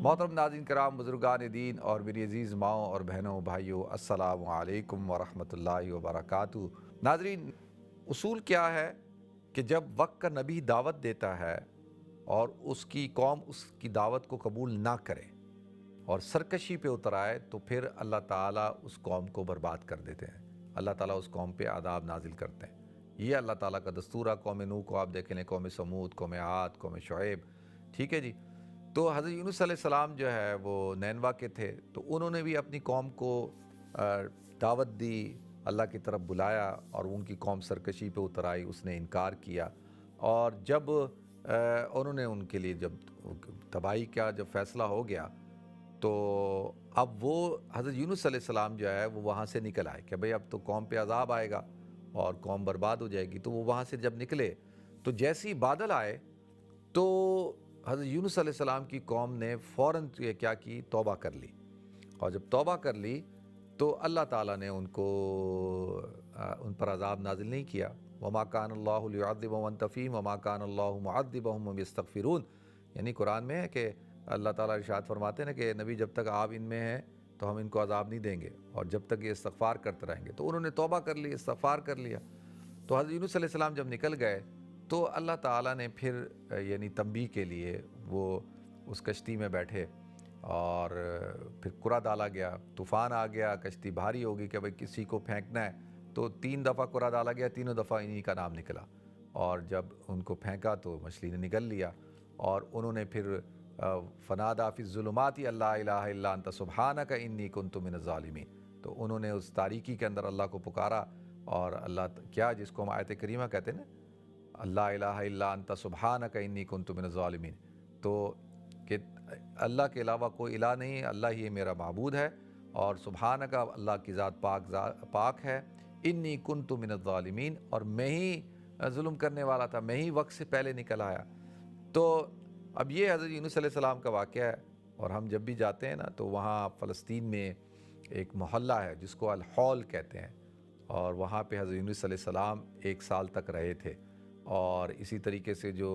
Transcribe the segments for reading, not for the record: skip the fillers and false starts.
محترم ناظرین کرام، بزرگان دین اور میری عزیز ماؤں اور بہنوں بھائیوں، السلام علیکم ورحمۃ اللہ وبرکاتہ۔ ناظرین، اصول کیا ہے کہ جب وقت کا نبی دعوت دیتا ہے اور اس کی قوم اس کی دعوت کو قبول نہ کرے اور سرکشی پہ اتر آئے تو پھر اللہ تعالیٰ اس قوم کو برباد کر دیتے ہیں، اللہ تعالیٰ اس قوم پہ عذاب نازل کرتے ہیں۔ یہ اللہ تعالیٰ کا دستور ہے۔ قوم نوح کو آپ دیکھ لیں، قوم سمود، قوم عاد، قوم شعیب، ٹھیک ہے جی۔ تو حضرت یونس علیہ السلام جو ہے وہ نینوا کے تھے، تو انہوں نے بھی اپنی قوم کو دعوت دی، اللہ کی طرف بلایا، اور ان کی قوم سرکشی پہ اتر آئی، اس نے انکار کیا، اور جب انہوں نے ان کے لیے جب تباہی کا جب فیصلہ ہو گیا تو اب وہ حضرت یونس علیہ السلام جو ہے وہ وہاں سے نکل آئے کہ بھئی اب تو قوم پہ عذاب آئے گا اور قوم برباد ہو جائے گی۔ تو وہ وہاں سے جب نکلے تو جیسے ہی بادل آئے تو حضرت یونس علیہ السلام کی قوم نے فوراً کیا کی، توبہ کر لی، اور جب توبہ کر لی تو اللہ تعالیٰ نے ان پر عذاب نازل نہیں کیا۔ وما کان اللہ لیعذبهم وانت فیہم وما کان اللہ معذبهم وهم یستغفرون، یعنی قرآن میں ہے کہ اللہ تعالیٰ ارشاد فرماتے ہیں کہ نبی جب تک آپ ان میں ہیں تو ہم ان کو عذاب نہیں دیں گے، اور جب تک یہ استغفار کرتے رہیں گے۔ تو انہوں نے توبہ کر لی، استغفار کر لیا۔ تو حضرت یونس علیہ السلام جب نکل گئے تو اللہ تعالیٰ نے پھر یعنی تنبیہ کے لیے وہ اس کشتی میں بیٹھے، اور پھر قرا ڈالا گیا، طوفان آ گیا، کشتی بھاری ہوگی کہ بھئی کسی کو پھینکنا ہے، تو 3 دفعہ قرا ڈالا گیا، تینوں دفعہ انہی کا نام نکلا، اور جب ان کو پھینکا تو مچھلی نے نگل لیا، اور انہوں نے پھر فنادا فی الظلمات اللہ الہ الا انت سبحانک انی کنت من الظالمین، تو انہوں نے اس تاریکی کے اندر اللہ کو پکارا، اور اللہ کیا جس کو ہم آیت کریمہ کہتے ہیں نا، اللہ الہ الا انت سبحانک انی کنت من الظالمین، تو کہ اللہ کے علاوہ کوئی الہ نہیں، اللہ ہی میرا معبود ہے، اور سبحانک اللہ کی ذات پاک ہے، انی کنت من الظالمین، اور میں ہی ظلم کرنے والا تھا، میں ہی وقت سے پہلے نکل آیا۔ تو اب یہ حضرت یونس علیہ السلام کا واقعہ ہے، اور ہم جب بھی جاتے ہیں نا تو وہاں فلسطین میں ایک محلہ ہے جس کو الحول کہتے ہیں، اور وہاں پہ حضرت یونس علیہ السلام 1 سال تک رہے تھے، اور اسی طریقے سے جو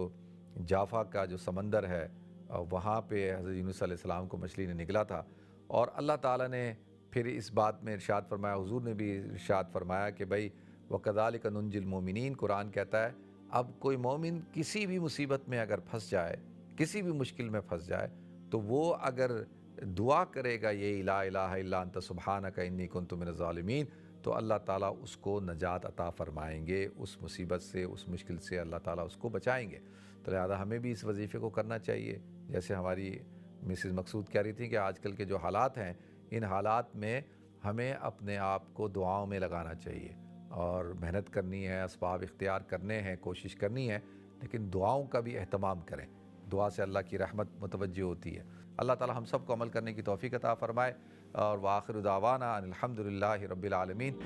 جافا کا جو سمندر ہے وہاں پہ حضرت یونس علیہ السلام کو مچھلی نے نگلا تھا، اور اللہ تعالیٰ نے پھر اس بات میں ارشاد فرمایا، حضور نے بھی ارشاد فرمایا کہ بھئی وَكَذَلِكَ نُنْجِي الْمُؤْمِنِينَ، قرآن کہتا ہے اب کوئی مومن کسی بھی مصیبت میں اگر پھنس جائے، کسی بھی مشکل میں پھنس جائے، تو وہ اگر دعا کرے گا یہ لا الہ الا انت سبحانک انی کنت من الظالمین، تو اللہ تعالیٰ اس کو نجات عطا فرمائیں گے، اس مصیبت سے، اس مشکل سے اللہ تعالیٰ اس کو بچائیں گے۔ تو لہٰذا ہمیں بھی اس وظیفے کو کرنا چاہیے، جیسے ہماری مسز مقصود کہہ رہی تھی کہ آج کل کے جو حالات ہیں، ان حالات میں ہمیں اپنے آپ کو دعاؤں میں لگانا چاہیے، اور محنت کرنی ہے، اسباب اختیار کرنے ہیں، کوشش کرنی ہے، لیکن دعاؤں کا بھی اہتمام کریں۔ دعا سے اللہ کی رحمت متوجہ ہوتی ہے۔ اللہ تعالیٰ ہم سب کو عمل کرنے کی توفیق عطا فرمائے، اور وآخر دعوانا ان الحمد للہ رب العالمین۔